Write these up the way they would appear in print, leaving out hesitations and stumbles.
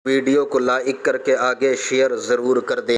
Video کو like کر کے آگے شیئر ضرور کر دیں۔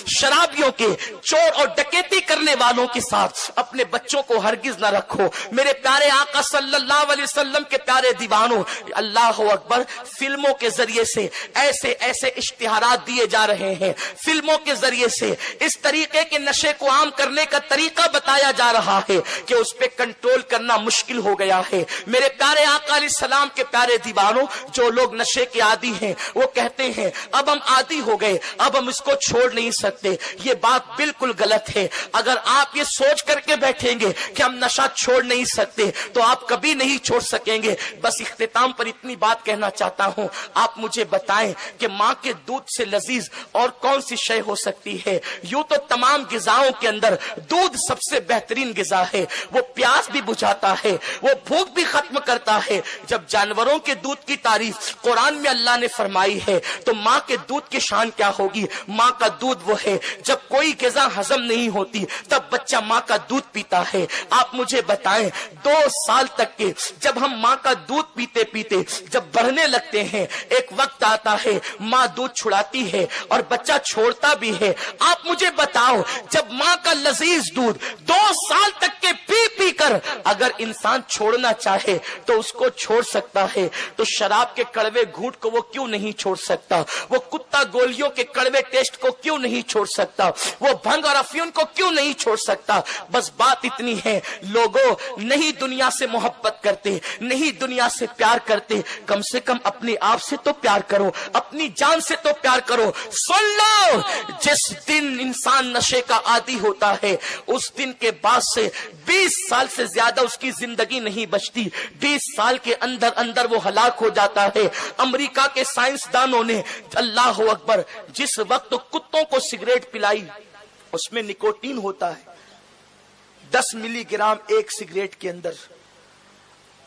شرابیوں کے، چور اور ڈکیتی کرنے والوں کے ساتھ اپنے بچوں کو ہرگز نہ رکھو۔ میرے پیارے آقا صلی اللہ علیہ وسلم کے پیارے دیوانوں، اللہ اکبر، فلموں کے ذریعے سے ایسے ایسے اشتہارات دیے جا رہے ہیں، فلموں کے ذریعے سے اس طریقے کے نشے کو عام کرنے کا طریقہ بتایا جا رہا ہے کہ اس پہ کنٹرول کرنا مشکل ہو گیا ہے۔ میرے پیارے آقا علیہ السلام کے پیارے دیوانوں، جو لوگ نشے کے عادی ہیں وہ کہتے ہیں اب ہم عادی ہو گئے، اب ہم اس کو چھوڑ نہیں سکتے۔ یہ بات بالکل غلط ہے۔ اگر آپ یہ سوچ کر کے بیٹھیں گے کہ ہم نشہ چھوڑ نہیں سکتے تو آپ کبھی نہیں چھوڑ سکیں گے۔ بس اختتام پر اتنی بات کہنا چاہتا ہوں، آپ مجھے بتائیں کہ ماں کے دودھ سے لذیذ اور کون سی شے ہو سکتی ہے؟ یوں تو تمام غذاؤں کے اندر دودھ سب سے بہترین غذا ہے۔ وہ پیاس بھی بجھاتا ہے، وہ بھوک بھی ختم کرتا ہے۔ جب جانوروں کے دودھ کی تعریف قرآن میں اللہ نے فرمائی ہے تو ماں کے دودھ کی شان کیا ہوگی؟ ماں کا دودھ وہ ہے جب کوئی غذا ہضم نہیں ہوتی تب بچہ ماں کا دودھ پیتا ہے۔ آپ مجھے بتائیں 2 سال تک کے جب ہم ماں کا دودھ پیتے پیتے جب بڑھنے لگتے ہیں، ایک وقت آتا ہے ماں دودھ چھڑاتی ہے اور بچہ چھوڑتا بھی ہے۔ آپ مجھے بتاؤ جب ماں کا لذیذ دودھ 2 سال تک کے پی پی کر اگر انسان چھوڑنا چاہے تو اس کو چھوڑ سکتا ہے، تو شراب کے کڑوے گھونٹ کو وہ کیوں نہیں چھوڑ سکتا؟ وہ کتا گولیوں کے کڑوے ٹیسٹ کو کیوں نہیں چھوڑ سکتا؟ وہ بھنگ اور افیون کو کیوں نہیں چھوڑ سکتا؟ بس بات اتنی ہے، لوگوں نہیں دنیا سے محبت کرتے، نہیں دنیا سے پیار کرتے، کم سے کم اپنے آپ سے تو پیار کرو، اپنی جان سے تو پیار کرو۔ سن لو، جس دن انسان نشے کا عادی ہوتا ہے اس دن کے بعد سے 20 سال سے زیادہ اس کی زندگی نہیں بچتی۔ 20 سال کے اندر اندر وہ ہلاک ہو جاتا ہے۔ امریکہ کے سائنسدانوں نے اللہ اکبر جس وقت کتوں کو سگریٹ پلائی اس میں نکوٹین ہوتا ہے 10 ملی گرام ایک سگریٹ کے اندر،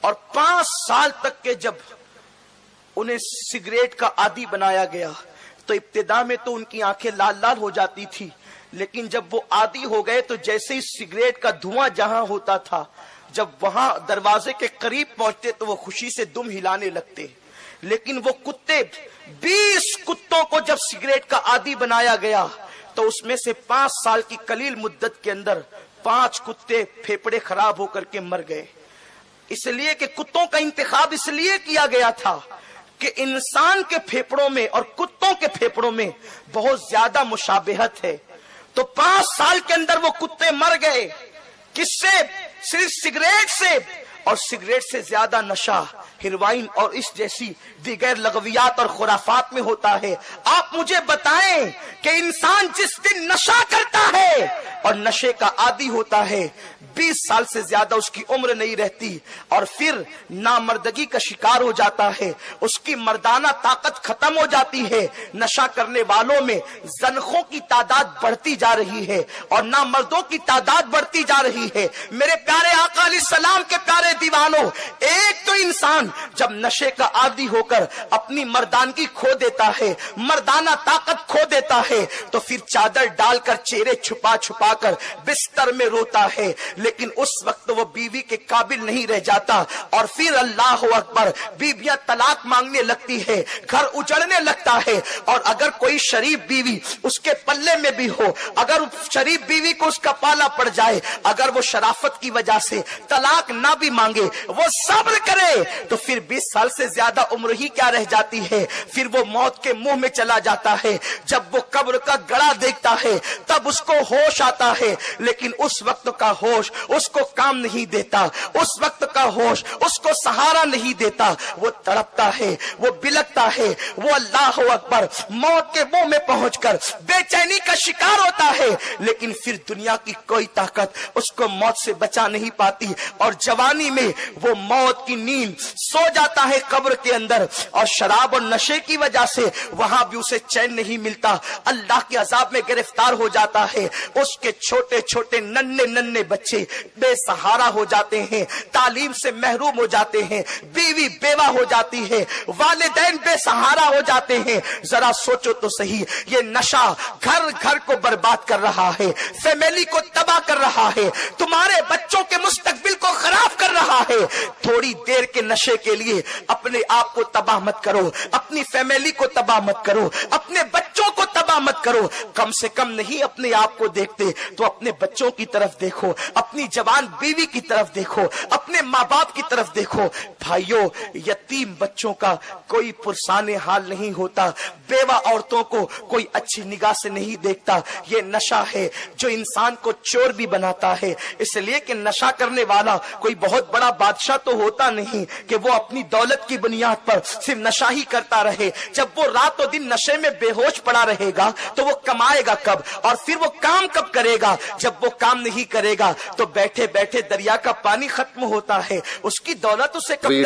اور 5 سال تک کے جب انہیں سگریٹ کا عادی بنایا گیا تو ابتدا میں تو ان کی آنکھیں لال لال ہو جاتی تھی، لیکن جب وہ عادی ہو گئے تو جیسے ہی سگریٹ کا دھواں جہاں ہوتا تھا، جب وہاں دروازے کے قریب پہنچتے تو وہ خوشی سے دم ہلانے لگتے۔ لیکن وہ کتے 20 کتوں کو جب سگریٹ کا عادی بنایا گیا تو اس میں سے 5 سال کی قلیل مدت کے اندر 5 کتے پھیپڑے خراب ہو کر کے مر گئے۔ اس لیے کہ کتوں کا انتخاب اس لیے کیا گیا تھا کہ انسان کے پھیپڑوں میں اور کتوں کے پھیپڑوں میں بہت زیادہ مشابہت ہے۔ تو 5 سال کے اندر وہ کتے مر گئے۔ کس سے؟ صرف سگریٹ سے، اور سگریٹ سے زیادہ نشہ ہیروئن اور اس جیسی دیگر لغویات اور خرافات میں ہوتا ہے۔ آپ مجھے بتائیں کہ انسان جس دن نشہ کرتا ہے اور نشے کا عادی ہوتا ہے 20 سال سے زیادہ اس کی عمر نہیں رہتی، اور پھر نامردگی کا شکار ہو جاتا ہے، اس کی مردانہ طاقت ختم ہو جاتی ہے۔ نشہ کرنے والوں میں زنخوں کی تعداد بڑھتی جا رہی ہے اور نامردوں کی تعداد بڑھتی جا رہی ہے۔ میرے پیارے آقا علیہ السلام کے پیارے دیوانوں، ایک تو انسان جب نشے کا عادی ہو کر اپنی مردانگی کھو دیتا ہے، مردانہ طاقت کھو دیتا ہے، تو پھر چادر ڈال کر چہرے چھپا چھپا کر بستر میں روتا ہے، لیکن اس وقت وہ بیوی کے قابل نہیں رہ جاتا، اور پھر اللہ اکبر بیویاں طلاق مانگنے لگتی ہے، گھر اجڑنے لگتا ہے۔ اور اگر کوئی شریف بیوی اس کے پلے میں بھی ہو، اگر شریف بیوی کو اس کا پالا پڑ جائے، اگر وہ شرافت کی وجہ سے طلاق نہ بھی مانگے، وہ صبر کرے، تو پھر 20 سال سے زیادہ عمر ہی کیا رہ جاتی ہے؟ پھر وہ موت کے منہ میں چلا جاتا ہے۔ جب وہ قبر کا گڑھا دیکھتا ہے تب اس کو ہوش آتا ہے، لیکن اس وقت کا ہوش اس کو کام نہیں دیتا، اس وقت کا ہوش اس کو سہارا نہیں دیتا۔ وہ تڑپتا ہے، وہ بلکتا ہے، وہ اللہ اکبر موت کے منہ میں پہنچ کر بے چینی کا شکار ہوتا ہے، لیکن پھر دنیا کی کوئی طاقت اس کو موت سے بچا نہیں پاتی، اور جوانی میں وہ موت کی نیند سو جاتا ہے قبر کے اندر، اور شراب اور نشے کی وجہ سے وہاں بھی اسے چین نہیں ملتا، اللہ کے عذاب میں گرفتار ہو جاتا ہے۔ اس کے چھوٹے چھوٹے ننھے ننھے بچے بے سہارا ہو جاتے ہیں، تعلیم سے محروم ہو جاتے ہیں، بیوی بیوہ ہو جاتی ہے، والدین بے سہارا ہو جاتے ہیں۔ ذرا سوچو تو صحیح، یہ نشہ گھر گھر کو برباد کر رہا ہے، فیملی کو تباہ کر رہا ہے، تمہارے بچوں کے مستقبل کو خراب کر رہا ہے۔ تھوڑی دیر کے نشے کے لیے اپنے آپ کو تباہ مت کرو، اپنی فیملی کو تباہ مت کرو، اپنے بچوں کو تباہ مت کرو۔ کم سے کم نہیں اپنے آپ کو دیکھتے تو اپنے بچوں کی طرف دیکھو، اپنی جوان بیوی کی طرف دیکھو، اپنے ماں باپ کی طرف دیکھو۔ بھائیو، یتیم بچوں کا کوئی پرسان حال نہیں ہوتا، بیوہ عورتوں کو کوئی اچھی نگاہ سے نہیں دیکھتا۔ یہ نشہ ہے جو انسان کو چور بھی بناتا ہے، اس لیے کہ نشہ کرنے والا کوئی بہت بڑا بادشاہ تو ہوتا نہیں کہ وہ اپنی دولت کی بنیاد پر صرف نشہ ہی کرتا رہے۔ جب وہ رات و دن نشے میں بے ہوش پڑا رہے گا تو وہ کمائے گا کب، اور پھر وہ کام کب کرے گا؟ جب وہ کام نہیں کرے گا تو بیٹھے بیٹھے دریا کا پانی ختم ہوتا ہے، اس کی دولت اسے کب تک